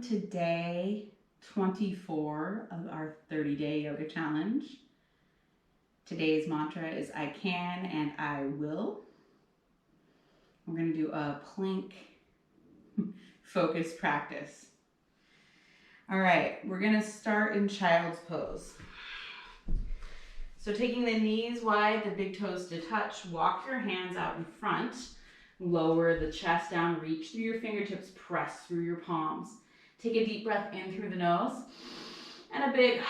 welcome to day 24 of our 30-day yoga challenge. Today's mantra is I can and I will. We're going to do a plank focus practice. All right, we're going to start in child's pose. So taking the knees wide, the big toes to touch, walk your hands out in front, lower the chest down, reach through your fingertips, press through your palms. Take a deep breath in through the nose and a big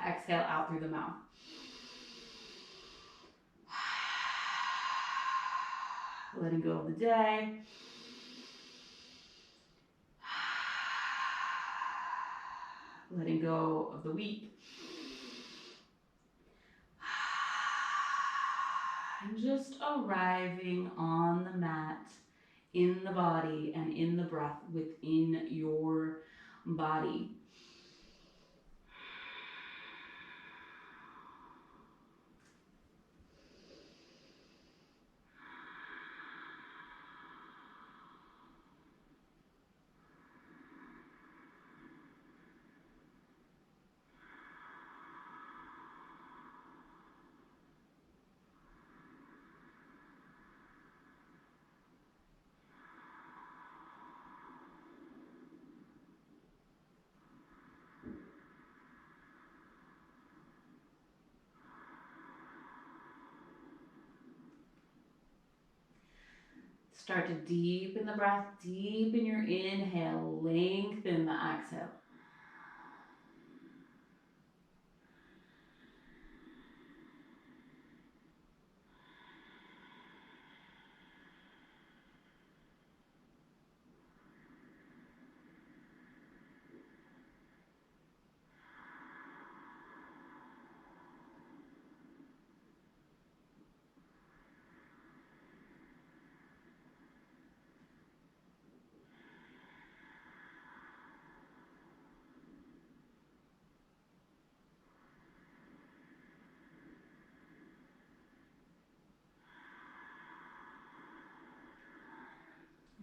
exhale out through the mouth. Letting go of the day. Letting go of the week. And just arriving on the mat, in the body and in the breath within your body. Start to deepen the breath, deepen your inhale, lengthen the exhale.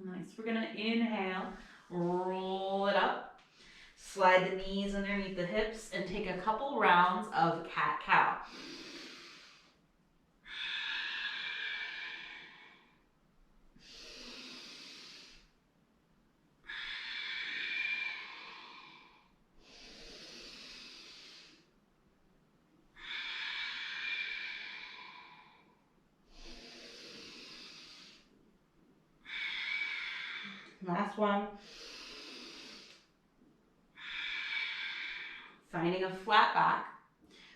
Nice. We're going to inhale, roll it up, slide the knees underneath the hips, and take a couple rounds of cat-cow. Last one. Finding a flat back.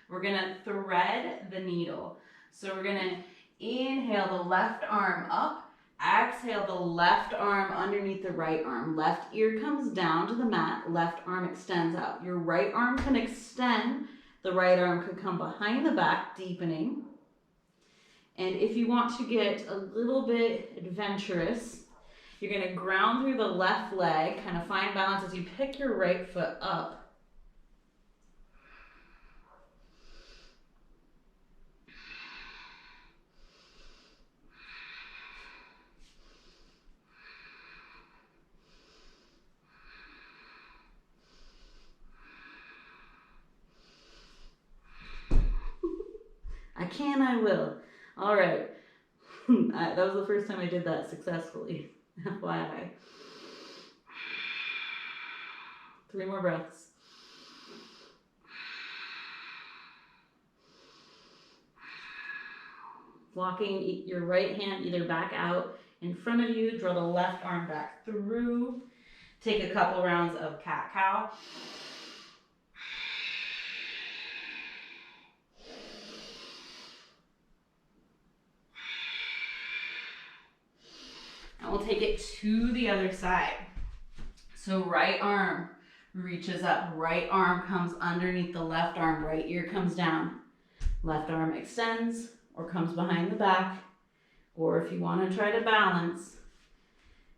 We're going to thread the needle. So we're going to inhale the left arm up, exhale the left arm underneath the right arm. Left ear comes down to the mat, left arm extends out. Your right arm can extend, the right arm could come behind the back, deepening. And if you want to get a little bit adventurous, you're going to ground through the left leg, kind of find balance as you pick your right foot up. I can, I will. All right. That was the first time I did that successfully. FYI. 3 more breaths. Walking your right hand either back out in front of you, draw the left arm back through. Take a couple rounds of cat-cow. And we'll take it to the other side. So right arm reaches up, right arm comes underneath the left arm, right ear comes down. Left arm extends or comes behind the back. Or if you want to try to balance,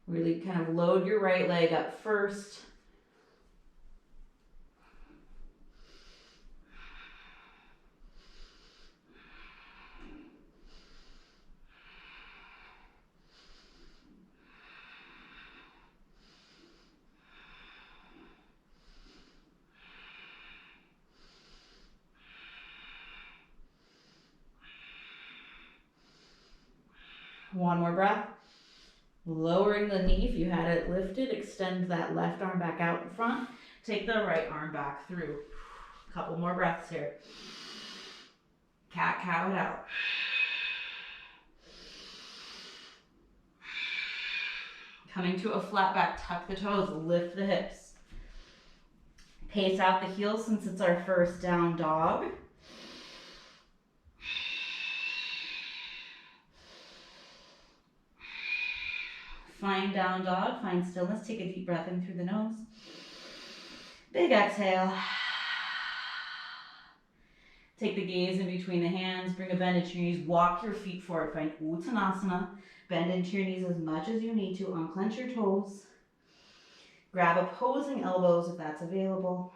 really kind of load your right leg up first. One more breath. Lowering the knee, if you had it lifted, extend that left arm back out in front. Take the right arm back through. A couple more breaths here. Cat cow it out. Coming to a flat back, tuck the toes, lift the hips. Pace out the heels since it's our first down dog. Find down dog, find stillness. Take a deep breath in through the nose. Big exhale. Take the gaze in between the hands, bring a bend into your knees, walk your feet forward, find Uttanasana. Bend into your knees as much as you need to, unclench your toes. Grab opposing elbows if that's available.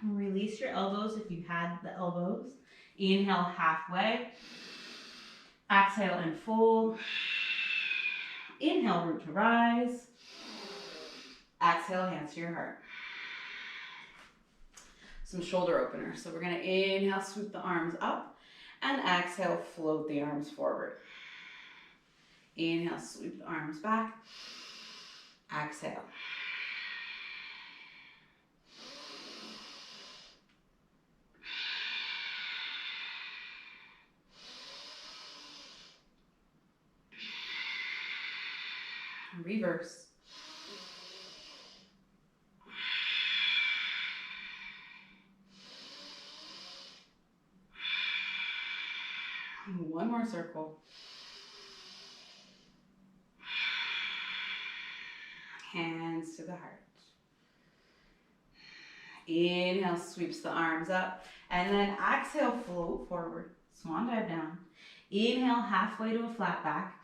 Release your elbows if you had the elbows. Inhale halfway. Exhale and fold. Inhale, root to rise. Exhale, hands to your heart. Some shoulder openers. So we're going to inhale, swoop the arms up, and exhale, float the arms forward. Inhale, sweep the arms back. Exhale. Reverse. One more circle. Hands to the heart. Inhale, sweeps the arms up, and then exhale, float forward. Swan dive down. Inhale, halfway to a flat back.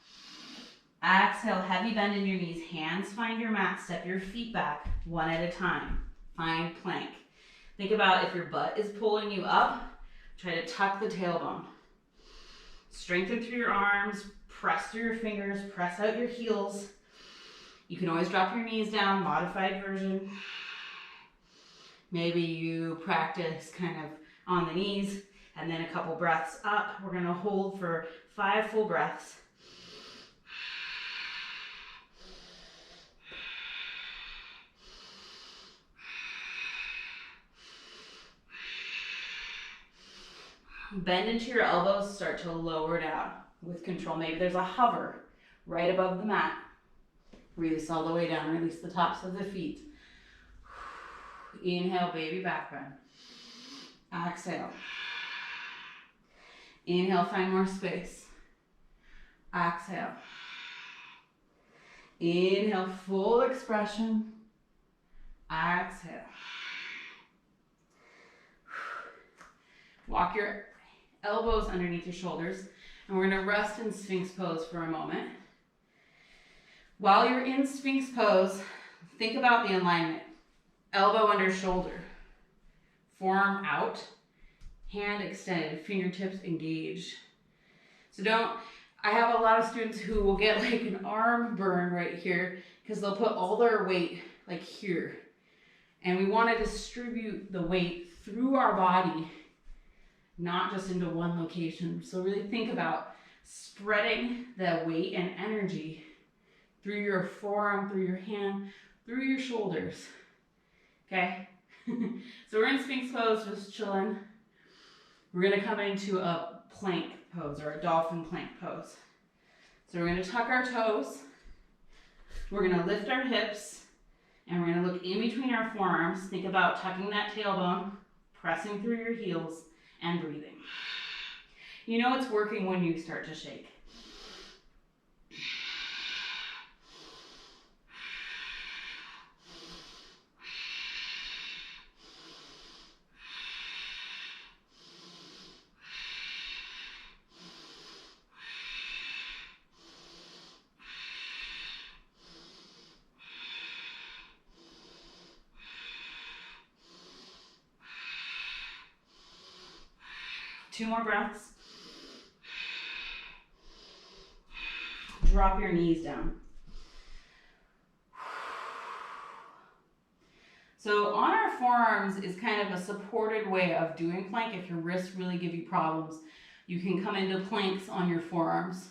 Exhale, heavy bend in your knees. Hands find your mat. Step your feet back one at a time. Find plank. Think about if your butt is pulling you up, try to tuck the tailbone. Strengthen through your arms, press through your fingers, press out your heels. You can always drop your knees down, modified version. Maybe you practice kind of on the knees and then a couple breaths up. We're gonna hold for 5 full breaths. Bend into your elbows, start to lower down with control. Maybe there's a hover right above the mat. Release all the way down, release the tops of the feet. Inhale, baby back bend. Exhale. Inhale, find more space. Exhale. Inhale, full expression. Exhale. Walk your elbows underneath your shoulders, and we're gonna rest in Sphinx pose for a moment. While you're in Sphinx pose, think about the alignment. Elbow under shoulder, forearm out, hand extended, fingertips engaged. So I have a lot of students who will get like an arm burn right here because they'll put all their weight like here. And we wanna distribute the weight through our body, not just into one location. So really think about spreading the weight and energy through your forearm, through your hand, through your shoulders, okay? So we're in Sphinx pose, just chilling. We're gonna come into a plank pose or a dolphin plank pose. So we're gonna tuck our toes, we're gonna lift our hips, and we're gonna look in between our forearms. Think about tucking that tailbone, pressing through your heels, and breathing. You know it's working when you start to shake. 2 more breaths. Drop your knees down. So on our forearms is kind of a supported way of doing plank. If your wrists really give you problems, you can come into planks on your forearms,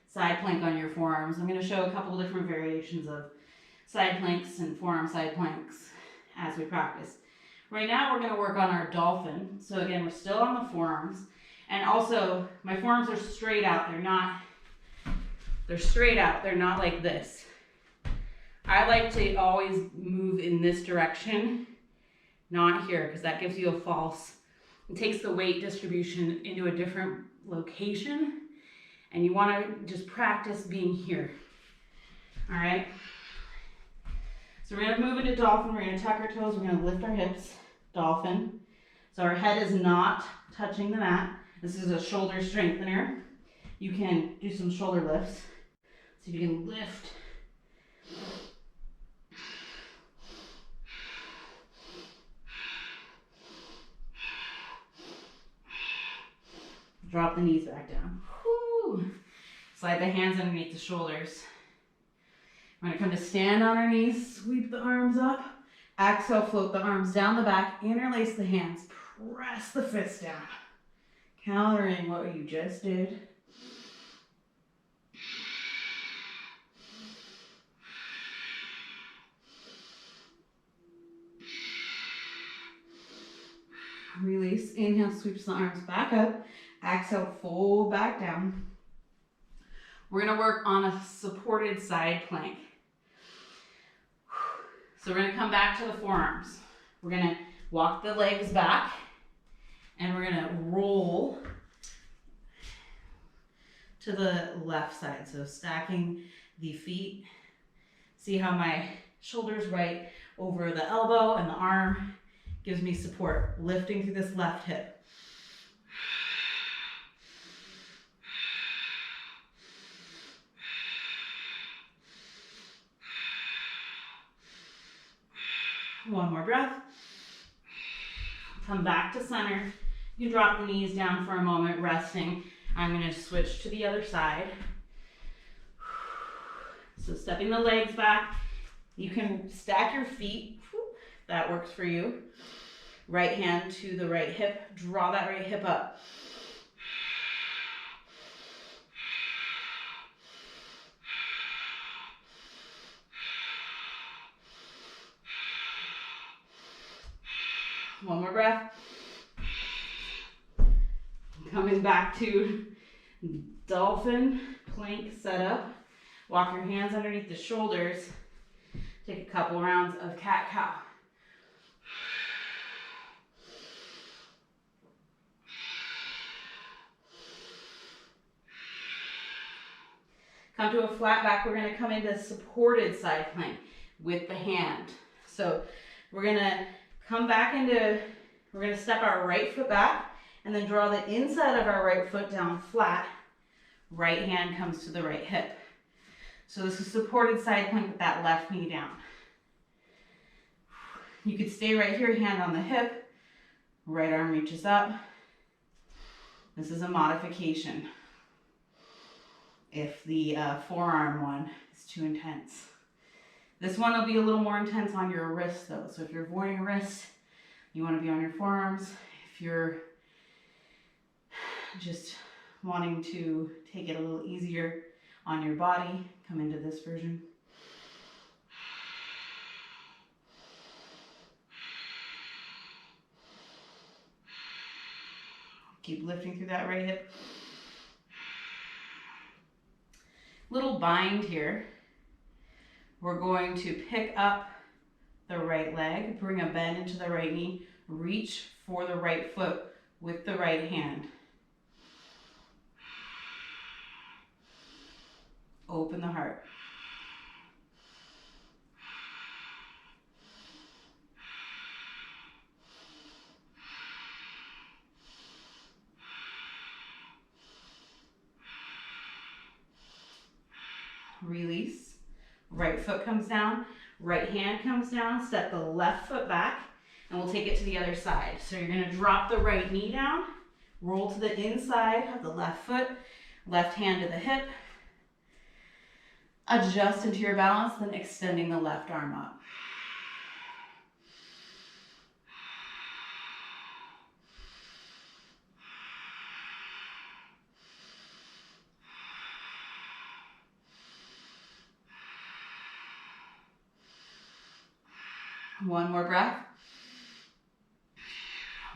side plank on your forearms. I'm going to show a couple of different variations of side planks and forearm side planks as we practice. Right now we're going to work on our dolphin. So again, we're still on the forearms. And also, my forearms are straight out. They're straight out. They're not like this. I like to always move in this direction, not here, because that gives you a false, it takes the weight distribution into a different location, and you want to just practice being here. All right? So we're going to move into dolphin. We're going to tuck our toes. We're going to lift our hips, dolphin. So our head is not touching the mat. This is a shoulder strengthener. You can do some shoulder lifts. So you can lift. Drop the knees back down. Whew. Slide the hands underneath the shoulders. We're going to come to stand on our knees, sweep the arms up. Exhale, float the arms down the back, interlace the hands, press the fists down. Countering what you just did. Release, inhale, sweeps the arms back up. Exhale, fold back down. We're going to work on a supported side plank. So we're going to come back to the forearms. We're going to walk the legs back and we're going to roll to the left side. So stacking the feet. See how my shoulder's right over the elbow and the arm gives me support. Lifting through this left hip. One more breath. Come back to center. You drop the knees down for a moment, resting. I'm going to switch to the other side. So stepping the legs back. You can stack your feet. That works for you. Right hand to the right hip. Draw that right hip up. One more breath. Coming back to dolphin plank setup. Walk your hands underneath the shoulders. Take a couple rounds of cat-cow. Come to a flat back. We're going to come into supported side plank with the hand. So we're going to come back into, we're going to step our right foot back and then draw the inside of our right foot down flat. Right hand comes to the right hip. So this is supported side plank with that left knee down. You could stay right here, hand on the hip. Right arm reaches up. This is a modification if the forearm one is too intense. This one will be a little more intense on your wrist though. So if you're avoiding wrist, you want to be on your forearms. If you're just wanting to take it a little easier on your body, come into this version. Keep lifting through that right hip. Little bind here. We're going to pick up the right leg, bring a bend into the right knee, reach for the right foot with the right hand. Open the heart. Release. Right foot comes down, right hand comes down, step the left foot back, and we'll take it to the other side. So you're going to drop the right knee down, Roll to the inside of the left foot, left hand to the hip. Adjust into your balance, then extending the left arm up. One more breath.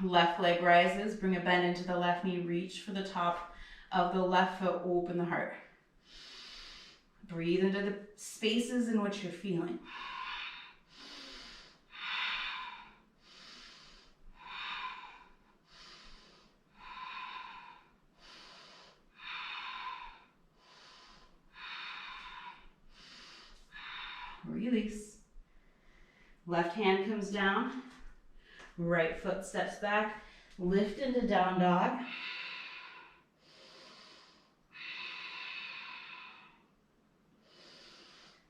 Left leg rises, bring a bend into the left knee, reach for the top of the left foot, open the heart. Breathe into the spaces in which you're feeling. Release. Left hand comes down, right foot steps back, lift into down dog.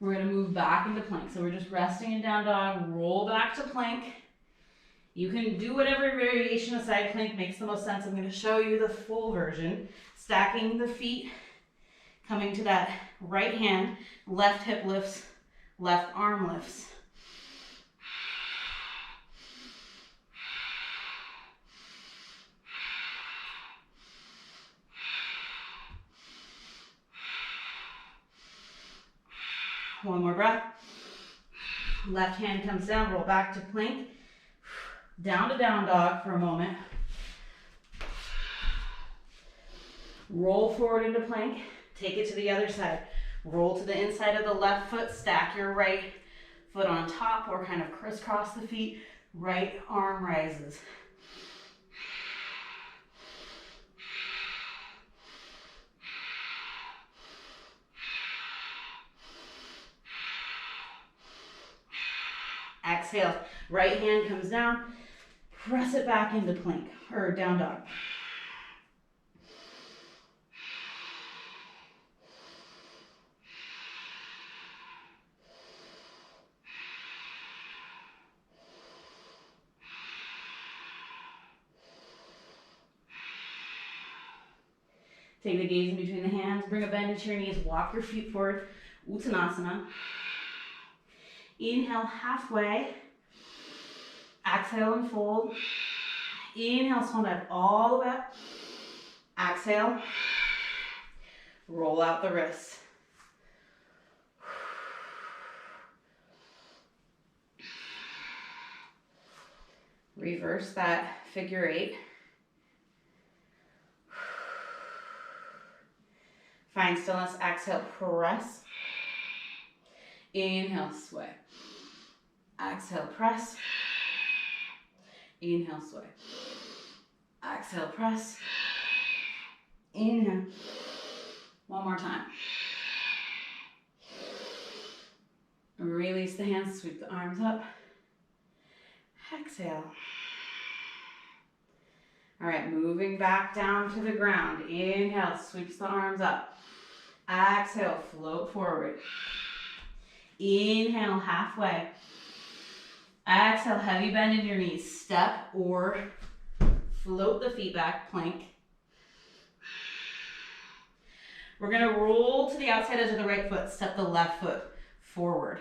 We're going to move back into plank. So we're just resting in down dog, roll back to plank. You can do whatever variation of side plank makes the most sense. I'm going to show you the full version. Stacking the feet, coming to that right hand, left hip lifts, left arm lifts. One more breath. Left hand comes down, roll back to plank. Down to down dog for a moment. Roll forward into plank. Take it to the other side. Roll to the inside of the left foot. Stack your right foot on top or kind of crisscross the feet. Right arm rises. Exhale, right hand comes down, press it back into plank, or down dog. Take the gaze in between the hands, bring a bend into your knees, walk your feet forward, Uttanasana. Inhale halfway, exhale and fold. Inhale, swan dive all the way up. Exhale, roll out the wrists. Reverse that figure eight. Find stillness, exhale, press. Inhale, sway. Exhale, press. Inhale, sway. Exhale, press. Inhale. One more time. Release the hands, sweep the arms up. Exhale. All right, moving back down to the ground. Inhale, sweeps the arms up. Exhale, float forward. Inhale, halfway. Exhale, heavy bend in your knees. Step or float the feet back, plank. We're gonna roll to the outside edge of the right foot. Step the left foot forward.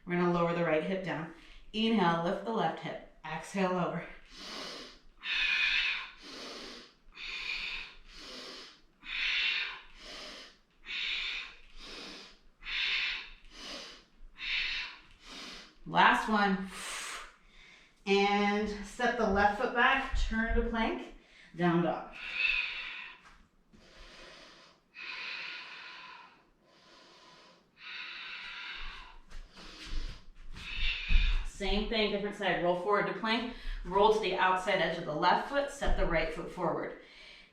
We're gonna lower the right hip down. Inhale, lift the left hip. Exhale, lower. Last one. And step the left foot back, turn to plank, down dog. Same thing, different side. Roll forward to plank, roll to the outside edge of the left foot, step the right foot forward.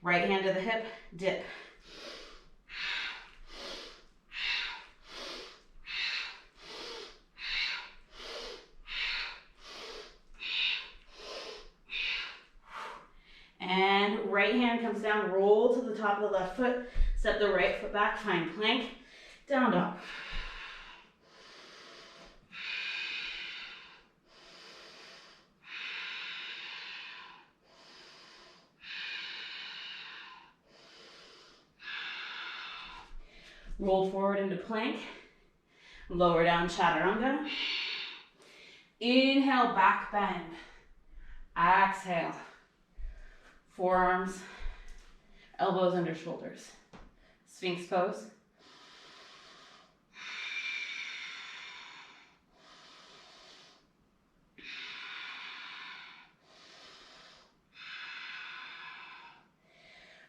Right hand to the hip, dip. And right hand comes down, roll to the top of the left foot, step the right foot back, find plank, down dog. Roll forward into plank. Lower down chaturanga. Inhale, back bend. Exhale. Forearms, elbows under shoulders. Sphinx pose.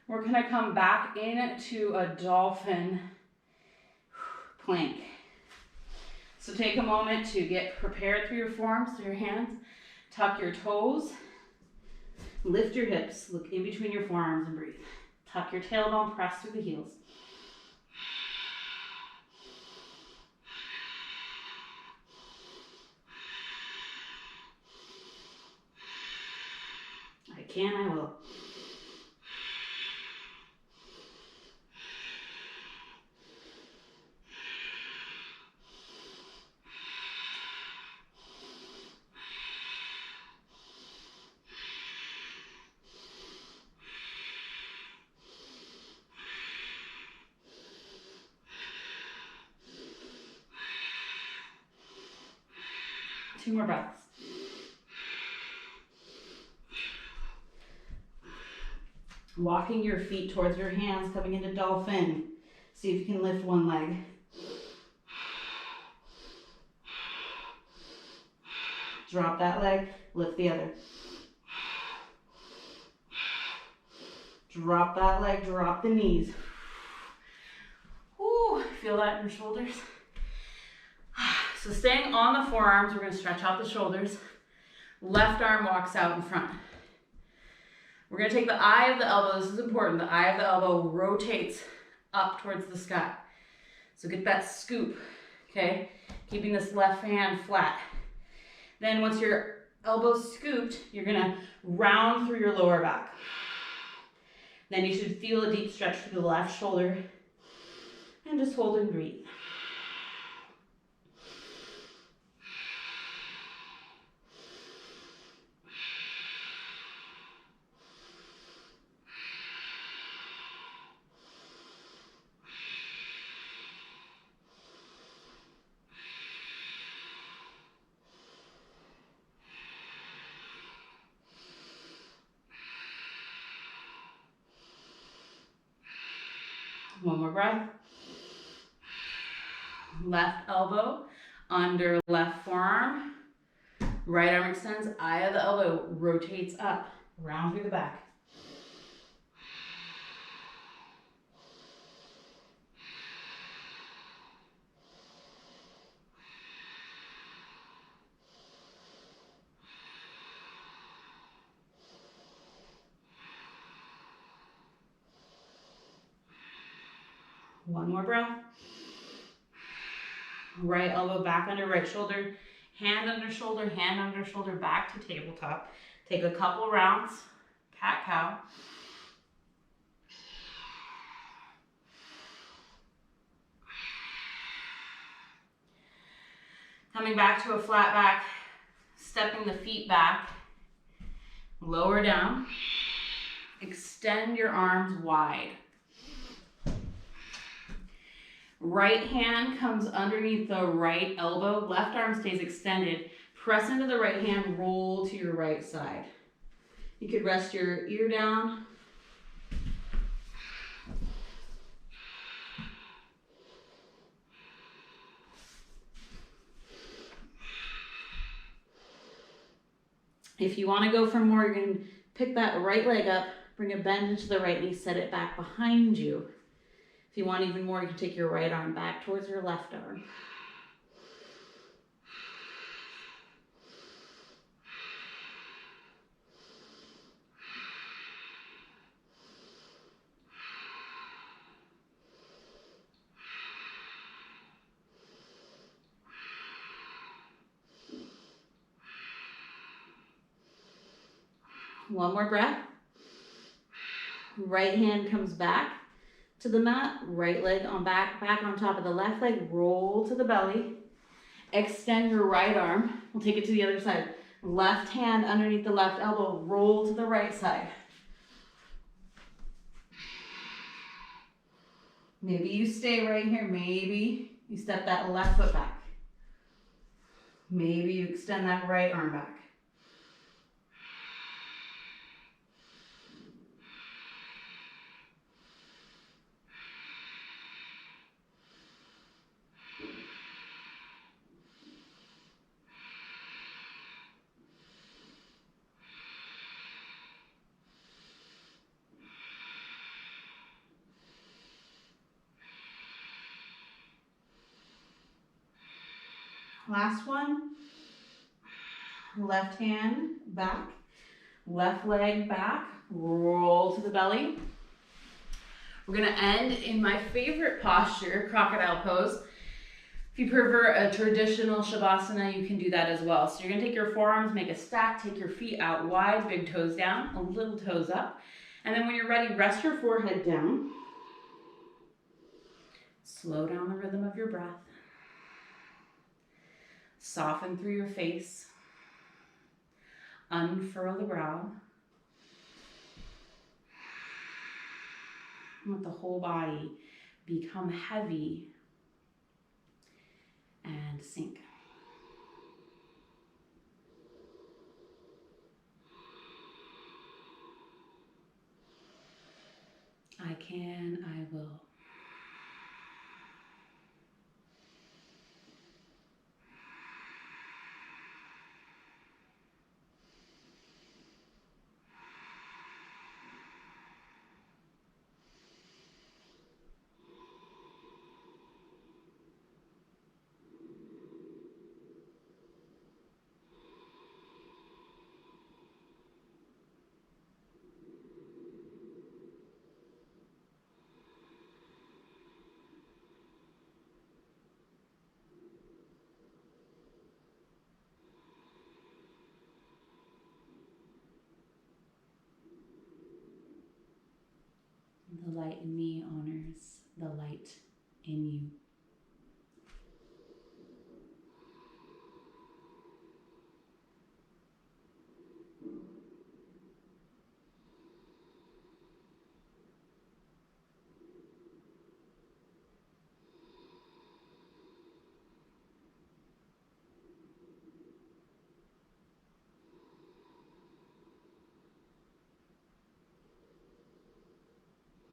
We're gonna come back into a dolphin plank. So take a moment to get prepared through your forearms, through your hands. Tuck your toes. Lift your hips. Look in between your forearms and breathe. Tuck your tailbone, press through the heels. I can, I will. Two more breaths. Walking your feet towards your hands, coming into dolphin. See if you can lift one leg. Drop that leg, lift the other. Drop that leg, drop the knees. Ooh, feel that in your shoulders? So staying on the forearms, we're going to stretch out the shoulders. Left arm walks out in front. We're going to take the eye of the elbow. This is important. The eye of the elbow rotates up towards the sky. So get that scoop, okay? Keeping this left hand flat. Then once your elbow's scooped, you're going to round through your lower back. Then you should feel a deep stretch through the left shoulder. And just hold and breathe. One more breath. Left elbow under left forearm. Right arm extends, eye of the elbow rotates up, round through the back. One more breath. Right elbow back under right shoulder, hand under shoulder, back to tabletop. Take a couple rounds, cat-cow. Coming back to a flat back, stepping the feet back, lower down, extend your arms wide. Right hand comes underneath the right elbow, left arm stays extended. Press into the right hand, roll to your right side. You could rest your ear down. If you want to go for more, you're going to pick that right leg up, bring a bend into the right knee, set it back behind you. If you want even more, you can take your right arm back towards your left arm. One more breath. Right hand comes back to the mat, right leg on back on top of the left leg, roll to the belly. Extend your right arm. We'll take it to the other side. Left hand underneath the left elbow, roll to the right side. Maybe you stay right here. Maybe you step that left foot back. Maybe you extend that right arm back. Last one. Left hand back, left leg back, roll to the belly. We're gonna end in my favorite posture, crocodile pose. If you prefer a traditional Shavasana, you can do that as well. So you're gonna take your forearms, make a stack, take your feet out wide, big toes down, a little toes up. And then when you're ready, rest your forehead down. Slow down the rhythm of your breath. Soften through your face. Unfurl the brow. Let the whole body become heavy and sink. I can, I will. The light in me honors the light in you.